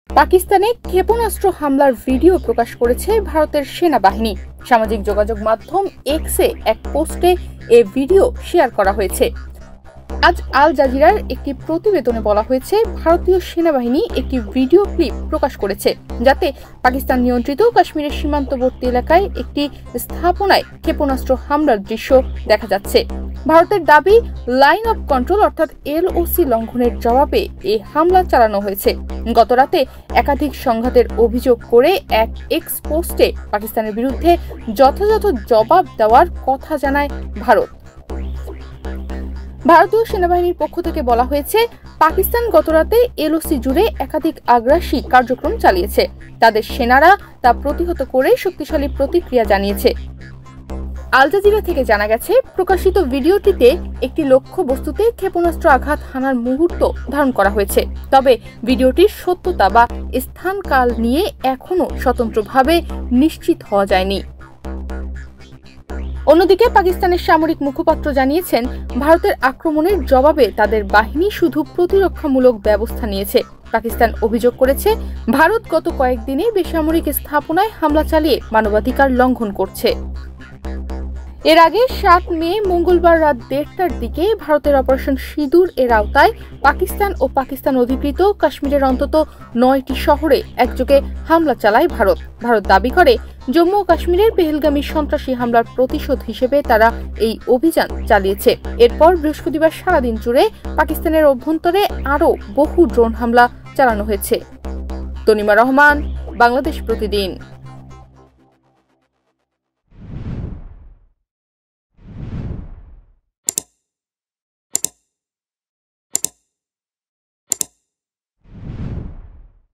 পাকিস্তানে ক্ষেপণাস্ত্র হামলার ভিডিও প্রকাশ করেছে ভারতের সেনাবাহিনী। সামাজিক যোগাযোগ মাধ্যম এক্সে এক পোস্টে এই ভিডিও শেয়ার করা হয়েছে। আজ আল জাজিরার একটি প্রতিবেদনে বলা হয়েছে, ভারতীয় সেনাবাহিনী একটি ভিডিও ক্লিপ প্রকাশ করেছে যাতে পাকিস্তান নিয়ন্ত্রিত কাশ্মীরের সীমান্তবর্তী এলাকায় একটি স্থাপনায় ক্ষেপণাস্ত্র হামলার দৃশ্য দেখা যাচ্ছে। ভারতের দাবি, লাইন অফ কন্ট্রোল অর্থাৎ এলওসি লঙ্ঘনের জবাবে এই হামলা চালানো হয়েছে। গতরাতে একাধিক সংঘাতের অভিযোগ করে এক এক্স পোস্টে পাকিস্তানের বিরুদ্ধে যথাযথ জবাব দেওয়ার কথা জানায় ভারত। ভারতীয় সেনাবাহিনীর পক্ষ থেকে বলা হয়েছে, পাকিস্তান গতরাতে এলওসি জুড়ে একাধিক আগ্রাসী কার্যক্রম চালিয়েছে। তাদের সেনারা তা প্রতিহত করে শক্তিশালী প্রতিক্রিয়া জানিয়েছে। আল জাজিরা থেকে জানা গেছে, প্রকাশিত ভিডিওটিতে একটি লক্ষ্যবস্তুতে ক্ষেপণাস্ত্র আঘাত হানার মুহূর্ত ধারণ করা হয়েছে। তবে ভিডিওটির সত্যতা বা স্থানকাল নিয়ে এখনও স্বতন্ত্রভাবে নিশ্চিত হওয়া যায়নি। অন্যদিকে পাকিস্তানের সামরিক মুখপাত্র জানিয়েছেন, ভারতের আক্রমণের জবাবে তাদের বাহিনী শুধু প্রতিরক্ষামূলক ব্যবস্থা নিয়েছে। পাকিস্তান অভিযোগ করেছে, ভারত গত কয়েকদিনে বেসামরিক স্থাপনায় হামলা চালিয়ে মানবাধিকার লঙ্ঘন করছে। এর আগে 7 মে মঙ্গলবার রাত 1:30টার দিকে ভারতের অপারেশন সিঁদুর এর আওতায় পাকিস্তান ও পাকিস্তান অধিকৃত কাশ্মীরের অন্তত 9টি শহরে একযোগে হামলা চালায় ভারত। ভারত দাবি করে, জম্মু ও কাশ্মীরের পেহেলগামী সন্ত্রাসী হামলার প্রতিশোধ হিসেবে তারা এই অভিযান চালিয়েছে। এরপর বৃহস্পতিবার সারাদিন জুড়ে পাকিস্তানের অভ্যন্তরে আরও বহু ড্রোন হামলা চালানো হয়েছে। তনিমা রহমান, বাংলাদেশ প্রতিদিন।